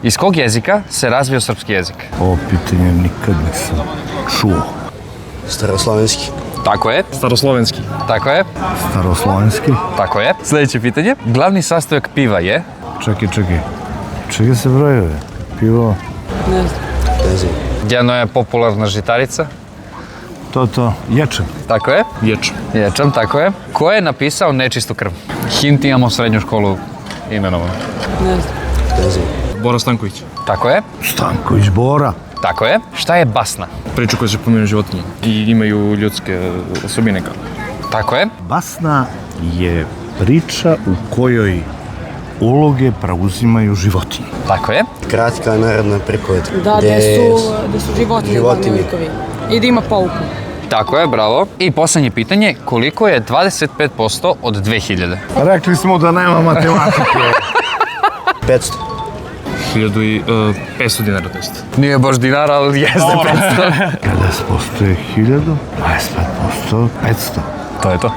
Iz kog jezika se razvio srpski jezik? Ovo pitanje nikad nisam čuo. Staroslovenski. Tako je. Staroslovenski. Tako je. Staroslovenski? Tako je. Sljedeće pitanje. Glavni sastojak piva je? Čekaj. Čega se brojeve? Pivo? Ne znam. Jedno je popularna žitarica. To. Ječam. Tako je. Ječam. Tako je. Ko je napisao Nečistu krv? Hint, imamo srednju školu imenovanu. Ne znam. Bora Stanković. Tako je. Stanković Bora. Tako je. Šta je basna? Priča koja se pominju životinje i imaju ljudske osobine kao. Tako je. Basna je priča u kojoj uloge preuzimaju životinje. Tako je. Kratka narodna pripoved. Da, gde su životinje glavni likovi. I da ima pouku. Tako je, bravo. I posljednje pitanje. Koliko je 25% od 2000? Rekli smo da nema matematike. 500. 1500 dinara, to jest. Nije baš dinara, ali jeste 500. 50% je 1000, 25% 500. To je to.